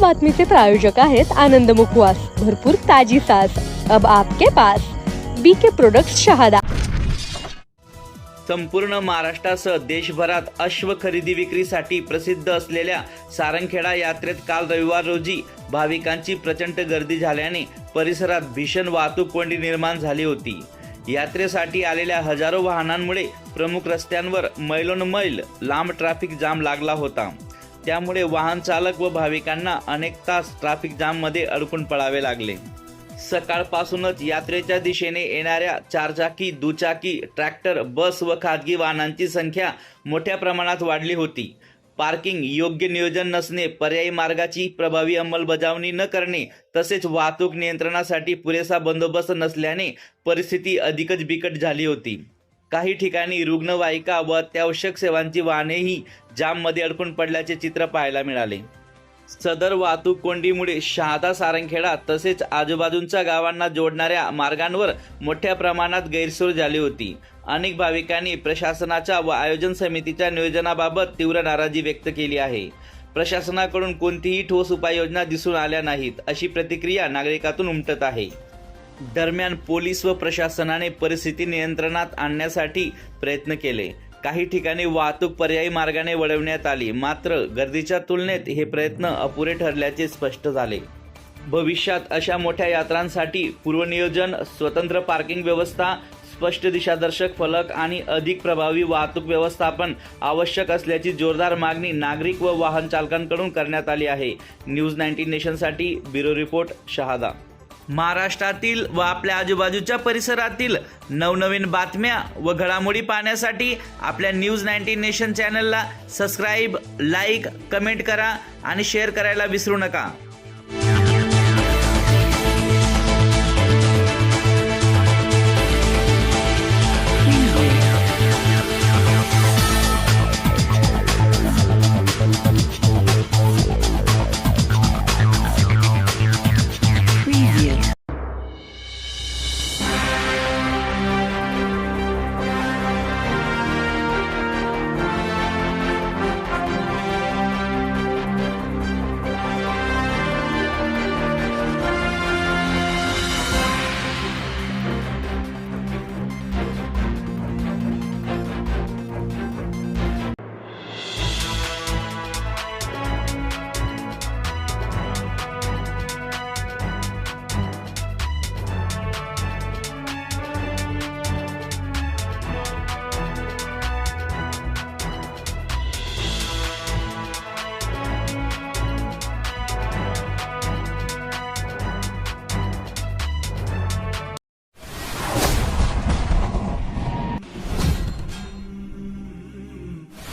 बातमीचे प्रायोजक आहेत आनंद मुखवास, भरपूर ताजी सास अब आपके पास। BK products Shahada. संपूर्ण महाराष्ट्रासह देशभरात अश्व खरेदी विक्रीसाठी प्रसिद्ध असलेल्या सारंगखेडा यात्रेत काल रविवार रोजी भाविकांची प्रचंड गर्दी झाल्याने परिसरात भीषण वाहतूक कोंडी निर्माण झाली होती। यात्रेसाठी आलेल्या हजारो वाहनांमुळे प्रमुख रस्त्यांवर मैलोनमैल लांब ट्रॅफिक जाम लागला होता। त्यामुळे वाहन चालक व भाविकांना अनेक तास ट्रॅफिक जाममध्ये अडकून पडावे लागले। सकाळपासूनच यात्रेच्या दिशेने येणाऱ्या चारचाकी, दुचाकी, ट्रॅक्टर, बस व खाजगी वाहनांची संख्या मोठ्या प्रमाणात वाढली होती। पार्किंग योग्य नियोजन नसणे, पर्यायी मार्गाची प्रभावी अंमलबजावणी न करणे तसेच वाहतूक नियंत्रणासाठी पुरेसा बंदोबस्त नसल्याने परिस्थिती अधिकच बिकट झाली होती। काही ठिकाणी रुग्णवाहिका व अत्यावश्यक सेवांची वाहनेही जाममध्ये अडकून पडल्याचे चित्र पाहायला मिळाले। सदर वाहतूक कोंडीमुळे शहादा सारंगखेडा तसेच आजूबाजूंच्या गावांना जोडणाऱ्या मार्गांवर मोठ्या प्रमाणात गैरसोय झाली होती। अनेक भाविकांनी प्रशासनाच्या व आयोजन समितीच्या नियोजनाबाबत तीव्र नाराजी व्यक्त केली आहे। प्रशासनाकडून कोणतीही ठोस उपाययोजना दिसून आल्या नाहीत अशी प्रतिक्रिया नागरिकातून उमटत आहे। दरम्यान पोलीस व प्रशासनाने परिस्थिती नियंत्रणात आणण्यासाठी प्रयत्न केले। काही ठिकाणी वाहतूक पर्यायी मार्गाने वळवण्यात आली, मात्र गर्दीच्या तुलनेत हे प्रयत्न अपुरे ठरल्याचे स्पष्ट झाले। भविष्यात अशा मोठ्या यात्रांसाठी पूर्वनियोजन, स्वतंत्र पार्किंग व्यवस्था, स्पष्ट दिशादर्शक फलक आणि अधिक प्रभावी वाहतूक व्यवस्थापन आवश्यक असल्याची जोरदार मागणी नागरिक व वाहन चालकांकडून करण्यात आली आहे। न्यूज 19 नेशनसाठी ब्युरो रिपोर्ट, शहादा। महाराष्ट्रातील व आपल्या आजूबाजूच्या परिसरातील नवनवीन बातम्या व घडामोडी पाहण्यासाठी आपल्या न्यूज 19 नेशन चॅनलला सबस्क्राईब, लाईक, कमेंट करा आणि शेअर करायला विसरू नका।